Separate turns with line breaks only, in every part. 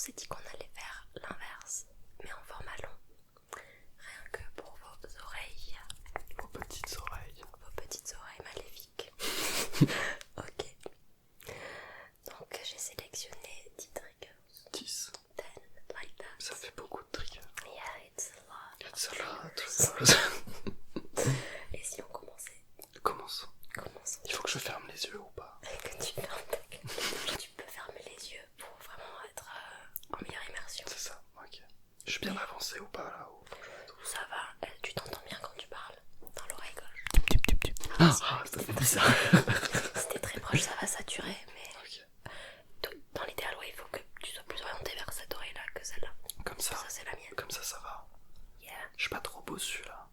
s'est dit qu'on allait faire l'inverse, mais en format long. Rien que pour vos oreilles.
Vos petites oreilles.
Vos petites oreilles maléfiques. Ok. Donc j'ai sélectionné 10 triggers.
10.
10, like that.
Ça fait beaucoup de triggers.
Yeah, it's a lot.
It's a lot.
Et si on commençait?
Commençons.
Commençons.
Il faut que je ferme les yeux ou pas?
Que tu fermes ta gueule. Tu peux fermer les yeux pour vraiment être en meilleure immersion.
C'est ça, ok. Je suis bien avancé ou pas là ou...
Ça va, tu t'entends bien quand tu parles dans l'oreille gauche.
Ah, ça fait bizarre.
C'était très proche, ça va saturer, mais
Ok.
dans l'idéal, ouais, il faut que tu sois plus orienté vers cette oreille-là que celle-là.
Comme ça.
Ça, c'est la mienne.
Comme ça va.
Yeah.
Je suis pas trop bossu là.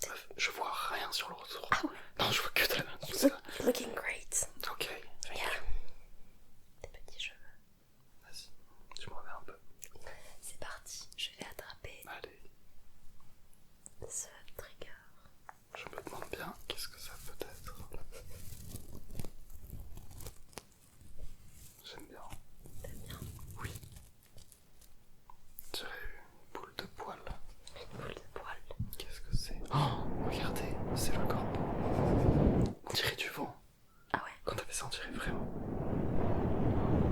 Bref, je vois rien sur le retour.
Ah ouais.
Non, je vois que de la... tout ça.
You're looking great.
Ok.
Yeah. Tes petits cheveux.
Vas-y, tu me remets un peu.
C'est parti, je vais attraper
Allez,
ce trigger.
je me demande bien qu'est-ce que ça peut être. J'aime bien.
T'aimes bien?
Oui. J'ai une boule de poils.
Une boule de poils.
Qu'est-ce que c'est? Oh, regardez, c'est le corbeau. On dirait du vent.
Ah ouais?
Quand t'avais ça, on dirait vraiment.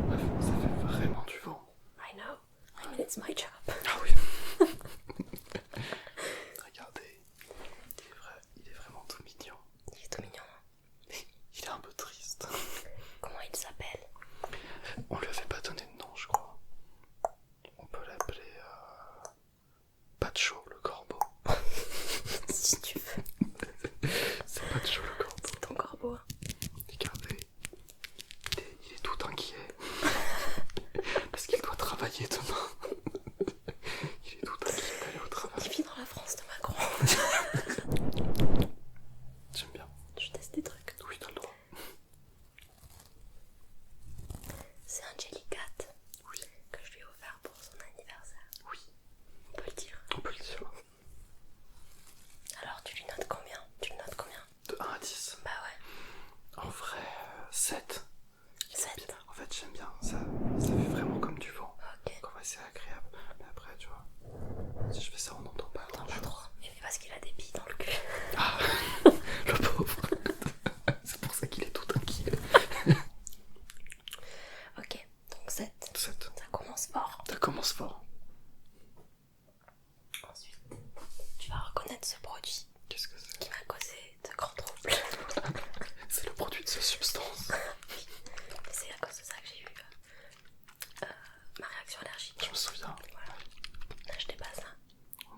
Bref, ça fait vraiment du vent.
I know. I mean, it's my job.
Ah oui. Regardez, il est vraiment tout mignon.
Il est tout mignon.
Il est un peu triste.
Comment il s'appelle?
On lui avait pas donné de nom, je crois. On peut l'appeler Pacho le corbeau.
Si tu veux.
C'est Pacho le corbeau.
C'est ton corbeau.
Regardez, il est tout inquiet. Parce qu'il doit travailler demain. Il est tout inquiet d'aller au
Il
travail.
vit dans la France de Macron.
J'aime bien.
Je teste des trucs.
Oui, t'as le droit.
C'est un Jellycat
Oui,
que je lui ai offert pour son anniversaire.
oui,
On peut le dire.
on peut le dire.
Alors tu lui notes combien? Tu le notes combien?
De 1 à 10.
Bah ouais.
En vrai, 7.
7.
En fait, j'aime bien. Ça fait vraiment comme du vent.
Ok.
Donc, en vrai, c'est agréable. Mais après, tu vois, si je fais ça, on n'entend pas
T'en
grand
pas
chose.
trop. Mais parce qu'il a des billes dans le cul.
Ah, le pauvre. C'est pour ça qu'il est tout inquiet.
Ok, donc 7.
7.
Ça commence fort.
Ça commence fort.
Ensuite, tu vas reconnaître ce produit
Qu'est-ce que c'est?
qui m'a causé de grands troubles.
C'est le produit de cette substance.
Et c'est à cause de ça que j'ai eu ma réaction allergique.
Je me souviens.
Voilà. N'achetez pas ça.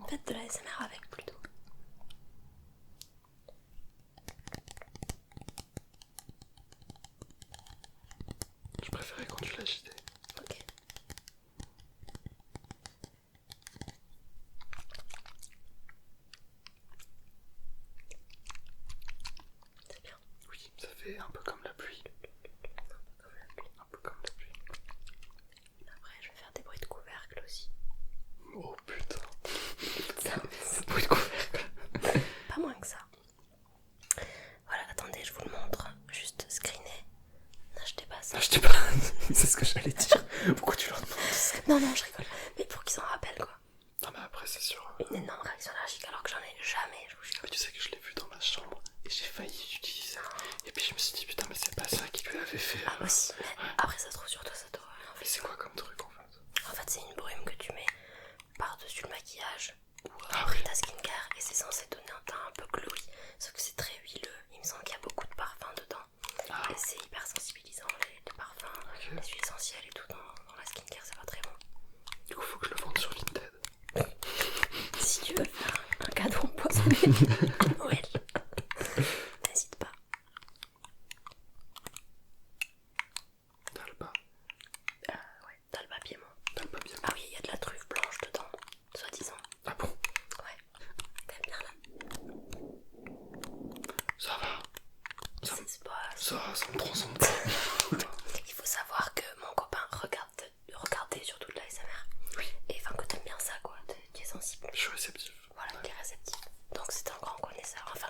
Faites de la SMR avec plutôt.
Je préférais quand tu l'agitais.
Ok. C'est bien.
Oui, ça fait un peu comme la pluie.
Comme la pluie.
Un peu comme la pluie.
Après, je vais faire des bruits de couvercle aussi.
Oh putain.
Ça,
C'est bruit de couvercle.
pas moins que ça. Voilà, attendez, je vous le montre. Juste screener. N'achetez pas ça.
N'achetez pas. C'est ce que j'allais dire. Pourquoi tu leur demandes?
Non, non, je rigole. Mais pour qu'ils s'en rappellent, quoi.
Non, mais après, c'est sûr.
Une énorme réaction allergique alors que j'en ai jamais, je vous jure.
Mais tu sais que je l'ai vu dans ma chambre et j'ai failli l'utiliser. Et puis je me suis dit, putain, mais c'est pas ça qui lui avait fait.
Ah, aussi. Mais après, ça se trouve sur toi, ça t'aura rien
Mais
fait.
c'est quoi comme truc en fait?
En fait, c'est une brume que tu mets par-dessus le maquillage ou
Ah
après
oui.
ta skincare et c'est censé donner un teint un peu glowy. Sauf que c'est très huileux. Il me semble qu'il y a beaucoup de parfums dedans.
Ah.
Et c'est hyper sensibilisant, les parfums,
Ok.
les huiles essentielles et tout dans la skincare, c'est pas très bon.
Du coup, faut que je le vende sur Vinted.
Si tu veux faire un cadeau empoisonné à Noël, n'hésite pas.
T'as le bas.
Ouais, t'as le papier, moi.
T'as le papier.
Ah oui, il y a de la truffe blanche dedans, soi-disant.
Ah bon?
Ouais, t'aimes bien là.
Ça va. Ça,
C'est pas...
ça me transcende pas.
Il faut savoir que mon copain regardait surtout de la SMR.
Oui.
Et enfin que t'aimes bien ça, quoi. Tu es sensible.
Je suis réceptif.
Voilà, tu es réceptif. Donc c'est un grand connaisseur. Enfin,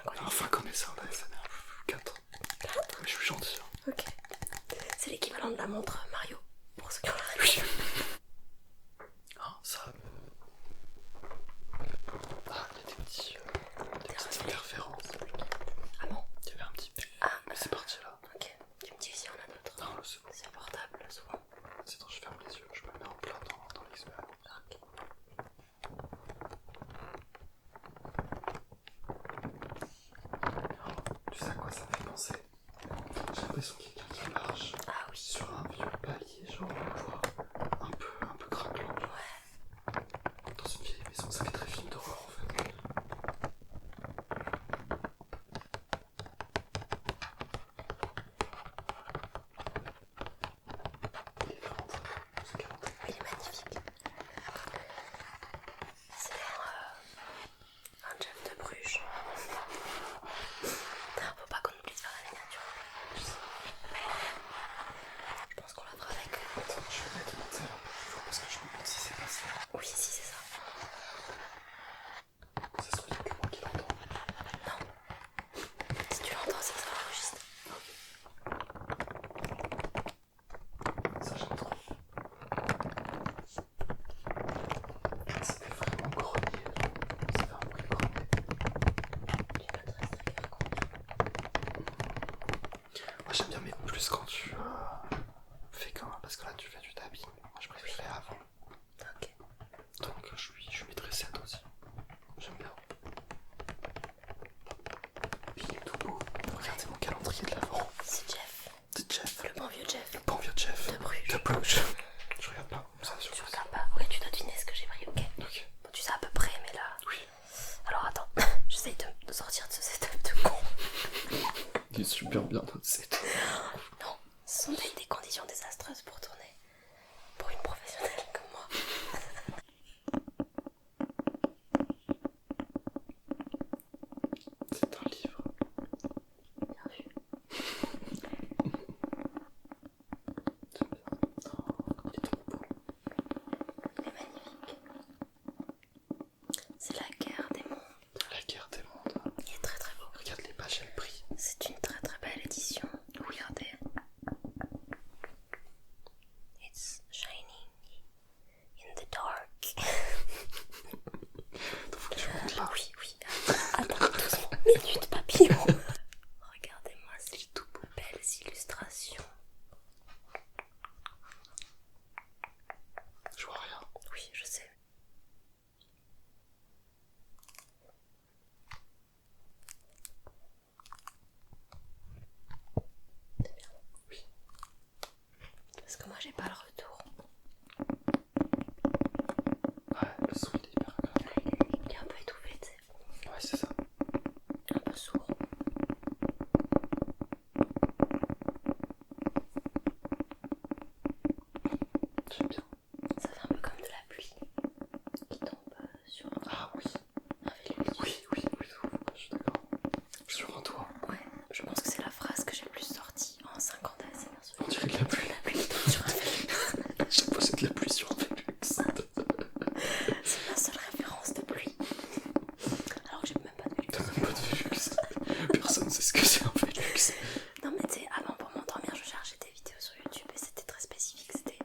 c'est tout.
Non, ce sont des conditions désastreuses pour tourner. Pour une professionnelle comme moi.
C'est un livre.
Bien vu.
C'est bien. Oh, il est trop beau.
Il est magnifique. C'est la guerre des mondes.
La guerre des mondes.
Il est très très beau.
Regarde les pages, elles brillent.
C'est une très très belle édition. Regardez. It's shining in the dark.
Donc faut que tu montes là.
Oui, oui. Attends, doucement. Minute papillon. Regardez-moi
Il
ces
est tout beau.
belles illustrations.
Je vois rien.
Oui, je sais. C'est bien.
Oui.
Parce que moi j'ai pas le retour.
Ouais, le son il est hyper agréable.
Il est un peu étouffé, tu sais.
Ouais, c'est ça.
Un peu sourd.
J'aime bien.
Ça fait un peu comme de la pluie qui tombe sur
Ah oui.
un Vélux.
Oui, oui, oui, je suis d'accord. Sur un toit.
Ouais, je pense que c'est la phrase que j'ai le plus sortie en 5 ans d'ASMR.
On dirait de la pluie.
La pluie qui tombe sur un Vélux.
Chaque fois c'est de la pluie sur un Velux.
C'est ma seule référence de pluie. Alors que j'ai même pas de Vélux.
T'as même pas de Velux. Personne sait ce que c'est un Velux.
Non mais tu sais, avant pour m'endormir, je cherchais des vidéos sur YouTube et c'était très spécifique. C'était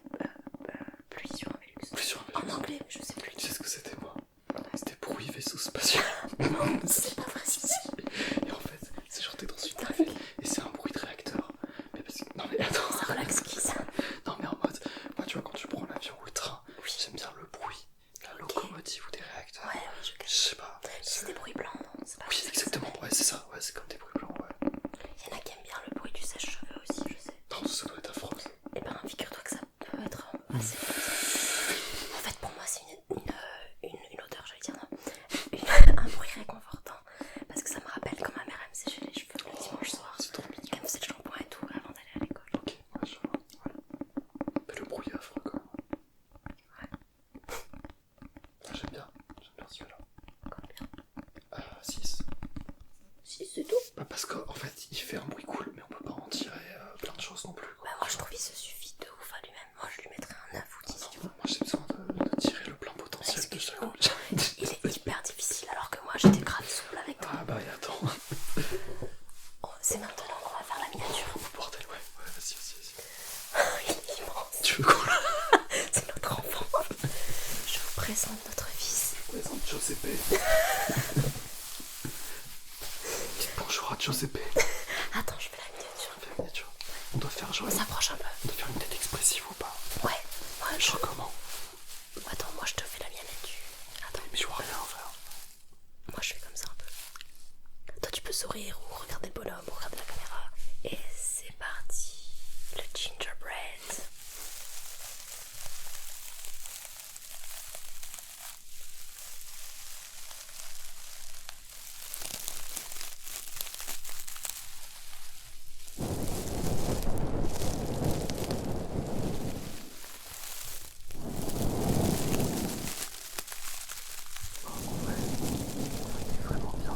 pluie sur un Vélux.
Pluie sur un Velux.
En anglais, mais je sais plus.
Tu sais ce que c'était moi? C'était bruit vaisseau spatial.
Non, c'est pas vrai.
Si, si. Et en fait, c'est genre t'es dans une navette et c'est un bruit de réacteur. Mais parce que. Non mais attends.
Ça relaxe qui ça?
Non mais en mode, moi tu vois quand tu prends l'avion ou le train,
Oui.
j'aime bien le bruit, la locomotive ou des réacteurs.
Ouais, oui, je
Je
cache.
sais pas.
C'est des bruits blancs, non? C'est pas
Oui
comme ça que ça
exactement,
s'appelle.
ouais c'est ça, ouais c'est comme des bruits blancs, ouais.
Il y en a qui aiment bien le bruit du sèche-cheveux aussi, je sais.
Non ça doit être affreux.
Et ben, figure-toi que ça peut être assez. En fait, pour moi, c'est une odeur, j'allais dire, non. Un bruit réconfortant. Parce que ça me rappelle quand ma mère elle me séchait les cheveux le dimanche soir.
C'est trop mignon.
Elle me faisait le shampoing et tout avant d'aller à l'école.
Ok, ouais je vois. Ouais. Mais le bruit est affreux quand même. Ah, j'aime bien celui-là.
Combien?
6.
Si, c'est tout.
Bah parce qu'en fait il fait un bruit cool mais on peut pas en tirer plein de choses non plus. Quoi.
Bah, moi, je trouve qu'il se suffit de ouf à lui-même. Moi, je lui mettrais un 9 ou 10, tu vois.
Moi j'ai besoin de tirer le plein potentiel de chaque
Excuse-moi.
objet.
Il est hyper difficile alors que moi, j'étais grave souple avec toi.
Ah bah et attends.
Oh, c'est maintenant qu'on va faire la miniature.
Oh bordel, ouais, vas-y.
Il est immense.
Tu veux qu'on la
C'est notre enfant. Je vous présente notre fils.
présente Giuseppe? Dites bonjour à Giuseppe.
Attends, je fais la miniature.
On fait la miniature. On doit faire genre.
On s'approche un peu.
On doit faire une tête expressive ou pas?
Ouais. Moi, je...
Genre comment?
Attends, moi, je te fais la mienne et tu... Attends,
Mais je vois rien frère.
moi, je fais comme ça un peu. Toi, tu peux sourire ou regarder le bonhomme ou regarder la caméra. Et c'est parti. Le gingerbread.
En vrai, il est vraiment bien.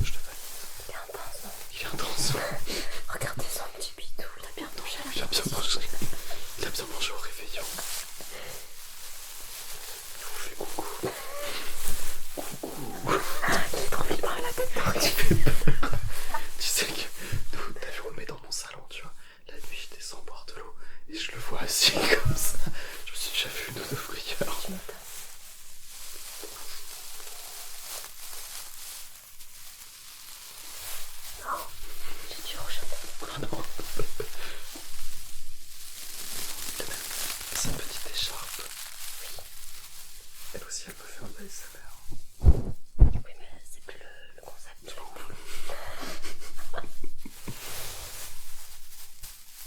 Je te valide.
Il est intense, non?
Il est intense.
Regardez son petit bidou. Il a bien mangé à la
Il a bien mangé. Il a bien mangé au réveillon. Il vous fait coucou. Coucou.
Il est trop vivant à la tête.
Tu sais que nous, t'as vu, on le met dans mon salon, tu vois. La nuit, je descends boire de l'eau et je le vois assis comme ça. Je me suis déjà vu une autre frayeur.
Tu m'étonnes. Non, j'ai du rouge à lèvres.
Ah non. Et même sa petite écharpe. Elle aussi, elle peut faire de l'ASMR.
Oui, mais c'est plus le concept.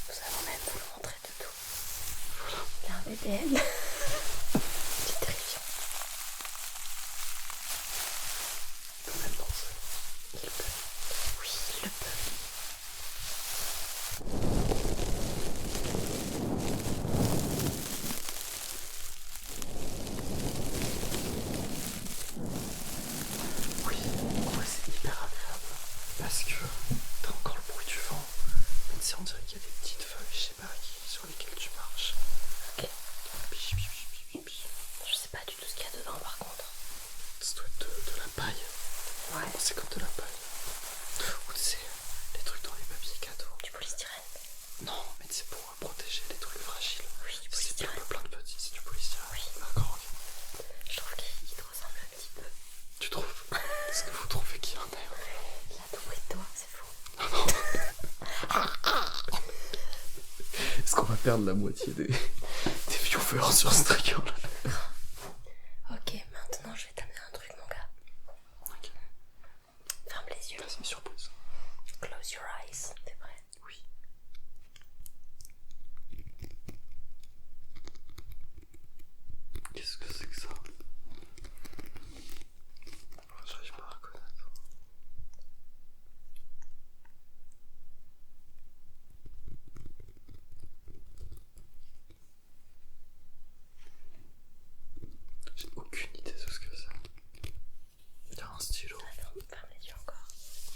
Nous allons même vous le montrer de tout.
Voilà.
Il y a un BBL. C'est terrifiant.
Il peut même danser. Il peut. qu'on va perdre la moitié des viewers sur ce trigger là.
Ok, maintenant je vais t'amener un truc, mon gars.
Ok.
Ferme les yeux.
Vas-y, surprise.
Close your eyes. T'es prêt?
Oui. Qu'est-ce que c'est que ça? J'arrive pas à reconnaître. J'ai aucune idée de ce que c'est. Il y a un stylo.
Attends, ferme les yeux encore.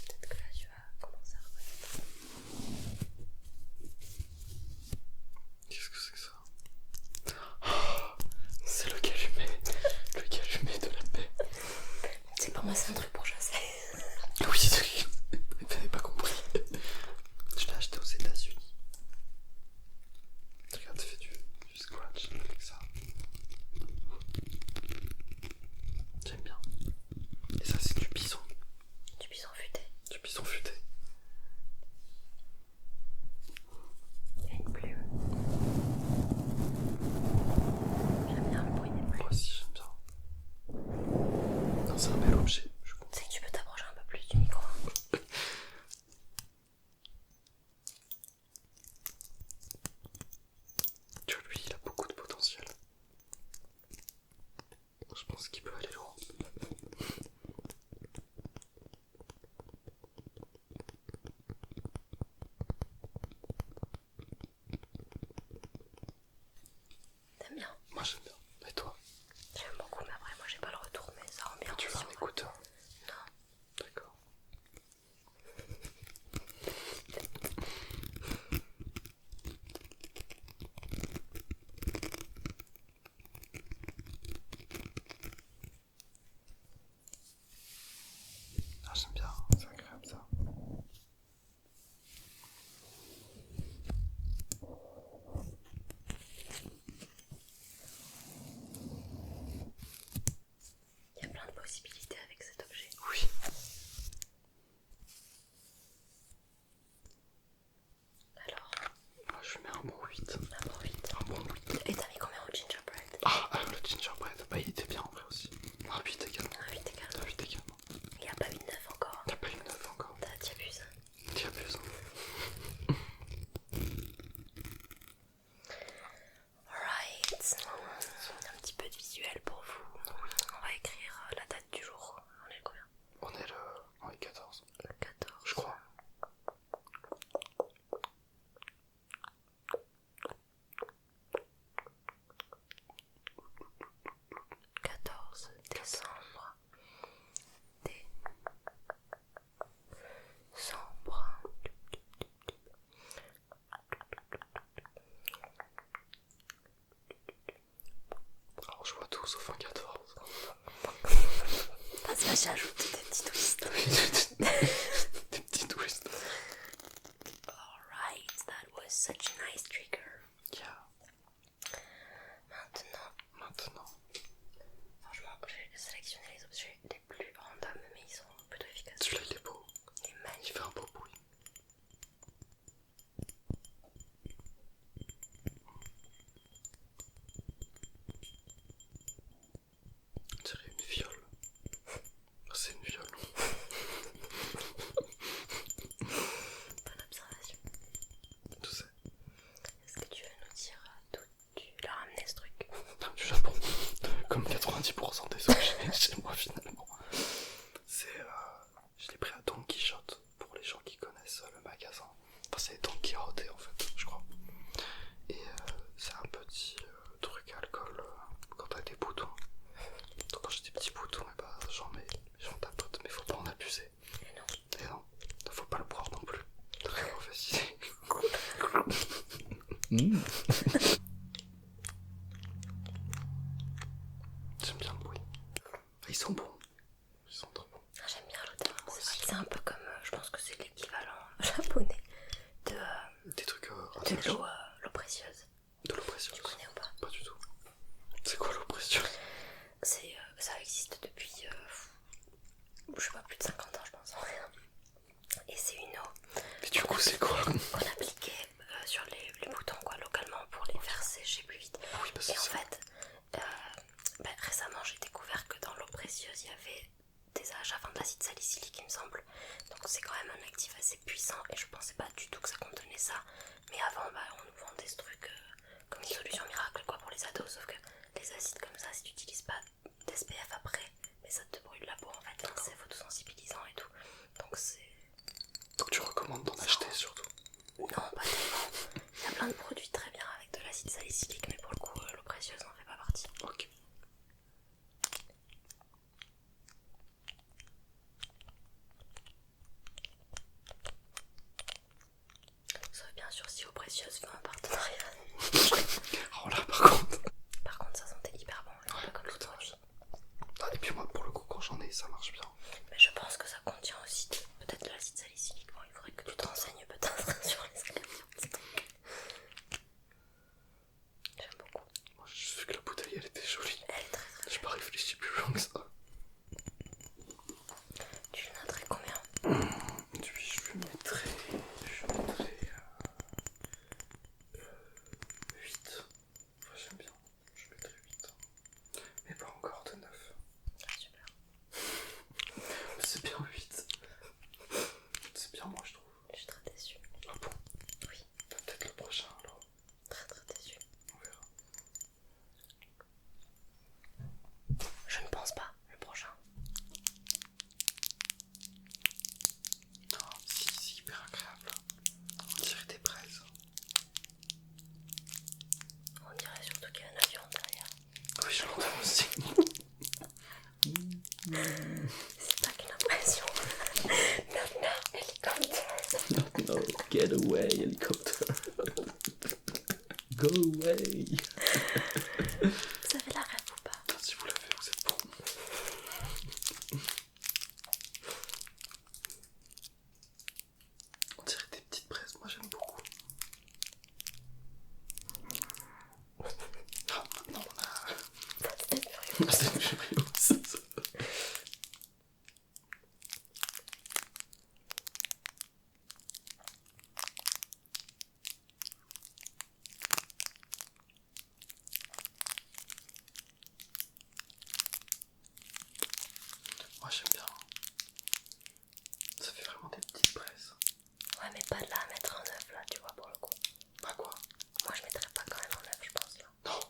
Peut-être que là tu vas commencer à reconnaître.
Qu'est-ce que c'est que ça? Oh, c'est le calumet de la paix.
C'est pour moi, c'est un truc pour chasser.
Oui, vous n'avez pas compris. Je l'ai acheté aux États-Unis. Regarde, tu fais du scratch avec ça. J'aime bien. Et ça, c'est du bison.
Du bison futé.
Du bison futé.
Et une plume. J'aime bien le bruit des plumes.
Moi aussi, j'aime bien. Non, c'est un bel objet. Je comprends.
C'est que tu peux t'approcher un peu plus du micro.
Tu vois, lui, il a beaucoup de potentiel. Je pense qu'il peut aller loin.
T'aimes bien?
Moi, j'aime bien. Et toi?
J'aime beaucoup, mais après, moi j'ai pas le retour, mais ça rend bien.
Tu veux un écouteur?
Non.
D'accord. Ah, j'aime bien, c'est agréable ça.
Il y a plein de possibilités avec cet objet.
Oui.
Alors,
Moi, je lui mets un bon 8.
un bon 8.
Un bon 8.
Et t'as mis combien au gingerbread?
Ah, le gingerbread. Bah, il était bien en vrai aussi. Un 8 également.
Un 8 également.
Un 8 également.
Il n'y a pas une 9 encore.
T'as pas eu 9 encore.
T'y abuses.
Tu abuses.
Alright. Un petit peu de visuel pour vous. On va écrire la date du jour. On est le combien?
On est le 14.
Le 14.
Je crois.
14 décembre.
Alors, je vois tout sauf un 14.
Vas-y, j'ai ajouté des petits twists.
Des petits twists.
Alright, that was such a nice trigger.
Yeah. Maintenant.
Franchement, j'ai sélectionné les objets les plus random, mais ils sont plutôt efficaces.
Celui-là, il est beau.
Il est
Il
magnifique.
fait un beau bruit. On dirait une viole. C'est une viole.
Bonne observation.
Tu sais.
Est-ce que tu veux nous dire d'où tu l'as ramené ce truc?
Du Japon. Comme 90% des objets chez moi finalement. C'est je l'ai pris à Don Quichotte pour les gens qui connaissent le magasin. Enfin c'est Don Quijote en fait je crois. Et c'est un petit truc à alcool quand t'as des boutons. Donc quand j'ai des petits boutons et bah j'en tapote mais faut pas en abuser. Et non, faut pas le boire non plus. Très mauvaise idée. J'aime bien le bruit. Ils sont bons. Ils sont trop bons.
Ah, j'aime bien l'odeur. C'est vrai que c'est un peu comme, je pense que c'est l'équivalent japonais
Des trucs
de l'eau précieuse.
de l'eau précieuse.
Tu connais ou pas?
Pas du tout. C'est quoi l'eau précieuse?
Ça existe depuis, je sais pas, plus de 50 ans je pense. Et c'est une eau
Mais du coup c'est quoi?
qu'on appliquait sur les boutons quoi, localement. sécher plus vite.
Ah oui, bah
Et
c'est
en
ça.
fait, récemment j'ai découvert que dans l'eau précieuse il y avait des de l'acide salicylique il me semble. Donc c'est quand même un actif assez puissant et je pensais pas du tout que ça contenait ça. Mais avant on nous vend des trucs comme une solution miracle quoi pour les ados, sauf que les acides comme ça, si tu n'utilises pas d'SPF après, mais ça te brûle la peau en fait, enfin, c'est photosensibilisant et tout. Donc c'est...
Donc tu recommandes d'en acheter surtout?
Non, pas tellement. Il y a plein de produits très bien avec de l'acide salicylique, mais pour le coup, l'eau précieuse n'en fait pas partie.
Ok.
Sauf bien sûr si eau précieuse fait un partenariat.
Oh là par contre.
Par contre, ça sentait hyper bon, un peu comme l'autre produit.
Ah, et puis moi pour le coup quand j'en ai ça marche bien.
Mais je pense que ça contient aussi peut-être de l'acide salicylique. Bon, il faudrait que tu te renseignes peut-être sur les ingrédients de ce truc. J'aime beaucoup.
Moi j'ai juste vu que la bouteille elle était jolie.
Elle est très très
J'ai pas réfléchi plus loin que ça.
Tu le noterais combien?
Puis je lui mettrais 8. Enfin, j'aime bien. Je mettrais 8. Mais pas encore de 9.
Ah, super.
Mais c'est bien 8. C'est bien moi je trouve.
Je suis très déçue.
Ah bon?
Oui,
Bah, peut-être le prochain alors.
très très déçue.
On verra.
Je ne pense pas, le prochain.
Non, si, c'est hyper agréable. On dirait des braises.
On dirait surtout qu'il y a un avion derrière.
Oui, je l'entends aussi.
C'est pas qu'une impression. Non, hélicoptère.
No, get away, helicopter. Go away.
Vous avez la rêve ou pas?
Si vous l'avez, vous êtes bon. On dirait des petites braises, moi j'aime beaucoup. Ah, maintenant on a... C'est furieux. Moi j'aime bien. Ça fait vraiment des petites braises.
Ouais, mais pas de là à mettre en œuf là, tu vois, pour le coup.
Pas quoi?
Moi je mettrais pas quand même en œuf, je pense là.
Non,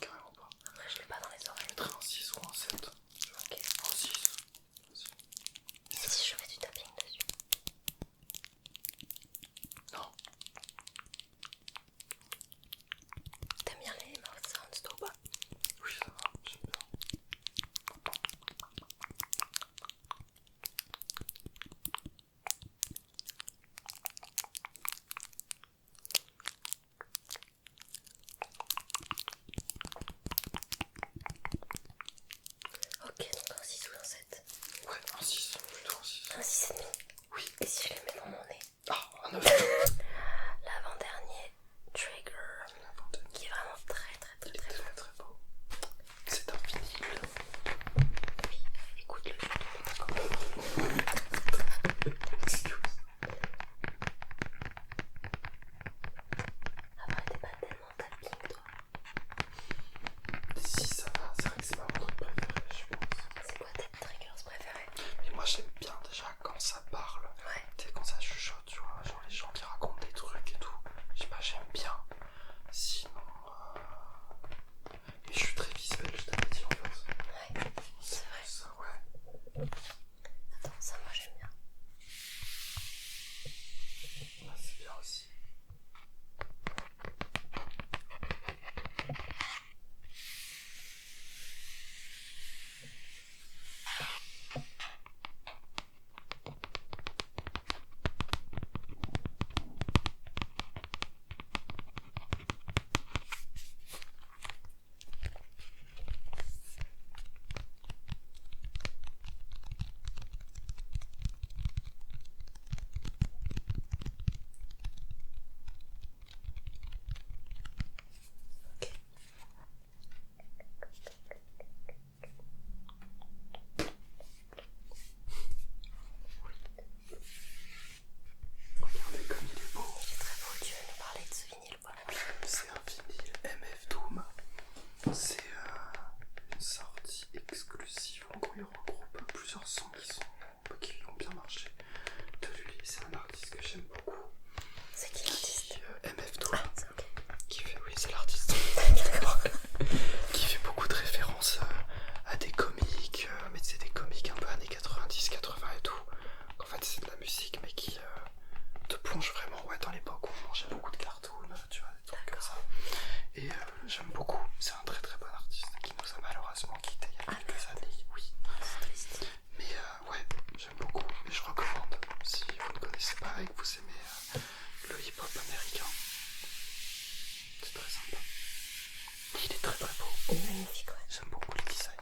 carrément pas.
Après, je l'ai pas dans les
Je
oreilles.
mettrais un 6 sympa. Il est très très beau.
Il est magnifique, ouais.
J'aime beaucoup le design.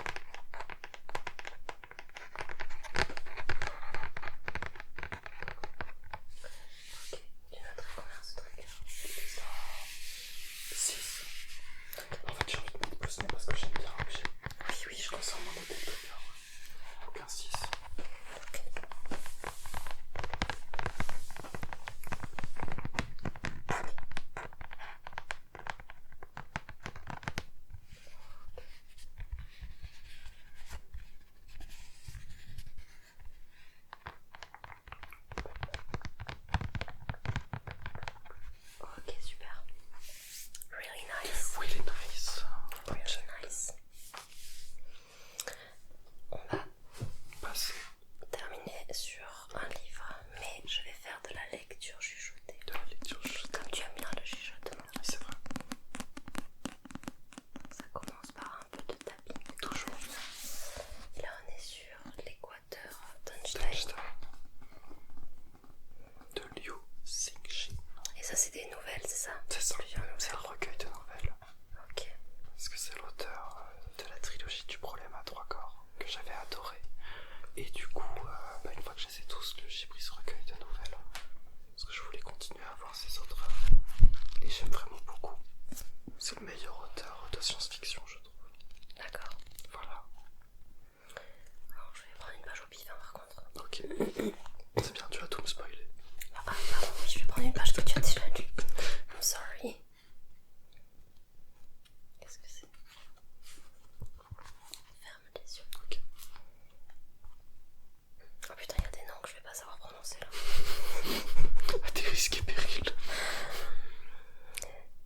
Ok, tu noterais combien ce truc?
6. En fait, j'ai envie de mettre plus, mais parce que j'aime bien.
Oui, oui,
Je consomme mon côté de trigger. Donc un 6.
Ok. Ok, super. Really nice.
Really nice.
Really nice. On va
Passer
terminer sur un livre, mais je vais faire de la lecture chuchotée.
de la lecture.
Comme tu aimes bien le chuchotement.
Oui, c'est vrai.
Ça commence par un peu de tapping.
Toujours.
Là, on est sur l'Équateur d'Einstein.
Einstein. De Liu Cixin.
Et ça, c'est des nouvelles, c'est ça?
C'est ça.
Plusieurs nouvelles.
C'est un recueil de nouvelles.
Ok.
Parce que c'est l'auteur de la trilogie du problème à 3 corps que j'avais adoré. Et du coup, une fois que je les ai tous lus, j'ai pris ce recueil de nouvelles. Parce que je voulais continuer à voir ses autres œuvres. Et j'aime vraiment beaucoup. C'est le meilleur auteur de science-fiction, je trouve.
D'accord.
Voilà.
Alors, je vais prendre une page au pif, hein, par contre.
Ok. C'est bien, tu as tout me spoilé.
Ah, pardon, oui, je vais prendre une page que tu as déjà lue. I'm sorry. Qu'est-ce que c'est? Ferme les yeux.
Ok.
Oh putain, il y a des noms que je vais pas savoir prononcer là.
À tes risques et périls.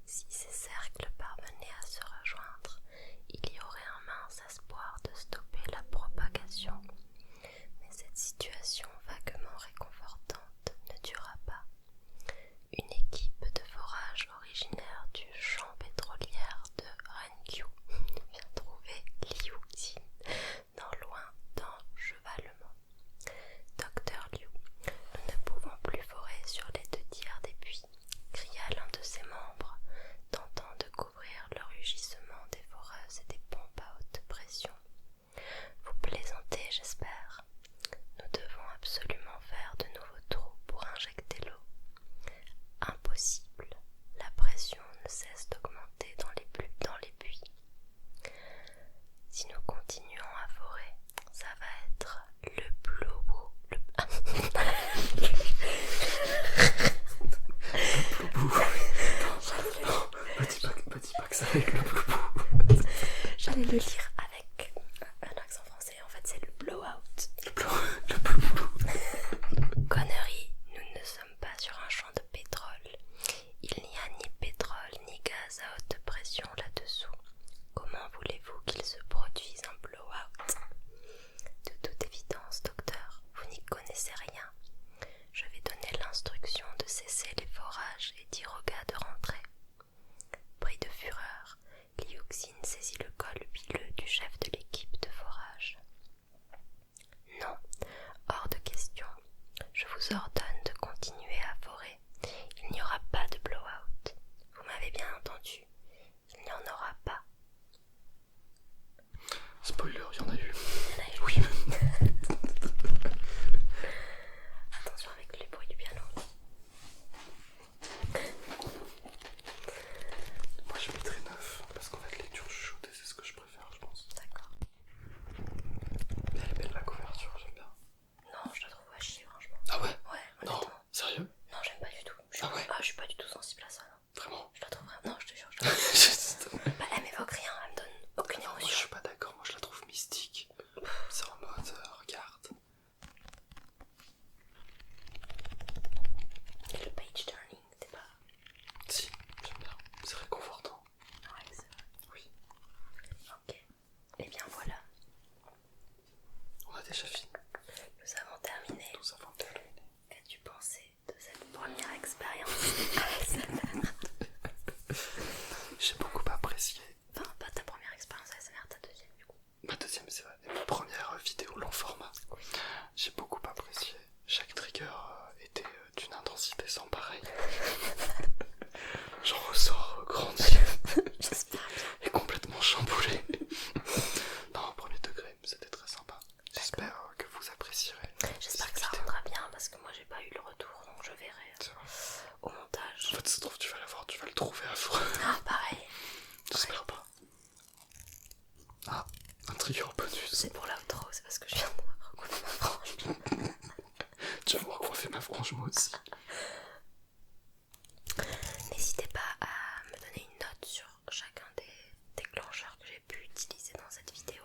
Si ces cercles parvenaient à se rejoindre, il y aurait un mince espoir de stopper la propagation. Mais cette situation vaguement réconfortante ne dura pas. Une équipe de forages originaire du champ pétrolier de Renkiu vient trouver Liu Xin dans d'enchevalement. Docteur Liu, nous ne pouvons plus forer sur les 2 tiers des puits, cria l'un de ses membres, tentant de couvrir le rugissement des foreuses et des pompes à haute pression. Vous plaisantez, j'espère. Nous devons absolument faire de nouveaux trous pour injecter l'eau. Impossible. La pression ne cesse d'augmenter dans les puits. Si nous continuons à forer, ça va être le blobo.
Dis pas que ça avec le bloubou.
J'allais le lire avec un accent français, en fait c'est le blowout.
Le bloubou.
Connerie, nous ne sommes pas sur un champ de pétrole. Il n'y a ni pétrole ni gaz à haute pression là-dessous. Comment voulez-vous qu'il se produise un blowout? De toute évidence, docteur, vous n'y connaissez rien. Je vais donner l'instruction de cesser les forages et dire aux gars de rentrer. Pris de fureur, Liu Xin saisit le col huileux du chef de l'équipe de forage. Non, hors de question. Je vous ordonne de continuer à forer. Il n'y aura pas de blowout. Vous m'avez bien entendu. Il n'y en aura pas.
Spoiler, il y en a eu.
Il y en a eu.
Oui.
Attention avec les bruits du piano.
Moi je mettrais 9 parce qu'en fait lecture chuchotée c'est ce que je préfère, je pense.
D'accord.
Mais elle est belle la couverture, j'aime bien.
Non, je la trouve à chier, franchement.
Ah ouais?
Ouais,
Non,
honnêtement.
sérieux?
Non, j'aime pas du tout.
Ah ouais?
Je suis pas du tout sensible à ça, non.
Vraiment?
Je la trouve vraiment... Non, je te jure, je la trouve... Bah, elle m'évoque rien, elle me donne aucune
Non, moi je
émotion.
suis pas d'accord, moi je la trouve mystique. C'est en mode, regarde.
Et le page turning, t'es pas...
Si, j'aime bien, c'est réconfortant.
Ouais, c'est vrai.
Oui.
Ok. Et bien voilà,
On a déjà fini.
nous avons terminé.
Nous avons terminé.
Qu'as-tu pensé de cette première expérience ASMR?
J'ai beaucoup apprécié.
Enfin, pas ta première expérience ASMR, ta deuxième du coup.
Ma deuxième, c'est vrai, ma première vidéo long format.
Oui.
J'ai beaucoup apprécié. Chaque trigger était d'une intensité sans pareil. J'en ressors grandi. affreux.
Ah, pareil.
J'espère pas. Ah, un trigger bonus.
C'est pour l'outro, c'est parce que je viens de recouvrir ma frange.
Tu vas me recoiffer ma frange moi aussi.
N'hésitez pas à me donner une note sur chacun des déclencheurs que j'ai pu utiliser dans cette vidéo.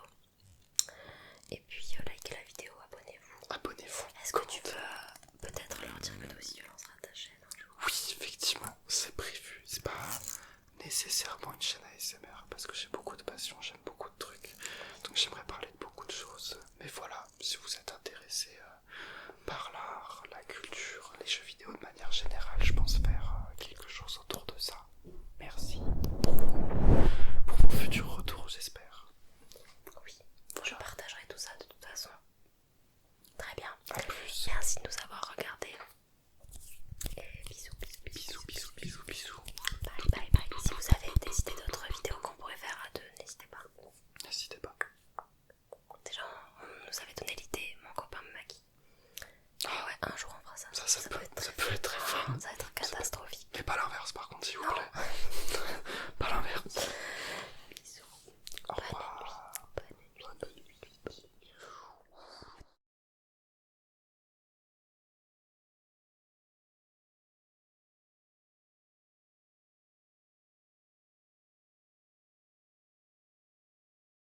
Et puis likez la vidéo, abonnez-vous.
Abonnez-vous.
Est-ce que tu veux peut-être leur dire que toi aussi tu lanceras ta chaîne un jour?
Oui, effectivement, c'est prévu. C'est pas nécessairement une chaîne ASMR parce que j'ai beaucoup de passion, j'aime beaucoup de trucs. Donc j'aimerais parler de beaucoup de choses. Mais voilà, si vous êtes intéressé par l'art, la culture, les jeux vidéo de manière générale, je pense faire quelque chose autour de ça. Merci pour vos futurs retours, j'espère.
Oui, je partagerai tout ça de toute façon. Très bien.
A plus.
Merci de nous avoir regardés. Et bisous, bisous,
Bisous, bisous, bisous, bisous.
Bye, bye, bye. Si vous avez des idées d'autres vidéos qu'on pourrait faire à deux, n'hésitez pas.
N'hésitez pas.
Déjà, on nous avait donné l'idée, mon copain me maquille. Et ouais, un jour on fera ça.
Ça peut être très fun.
Ça va être catastrophique.
Mais pas l'inverse par contre, s'il vous plaît.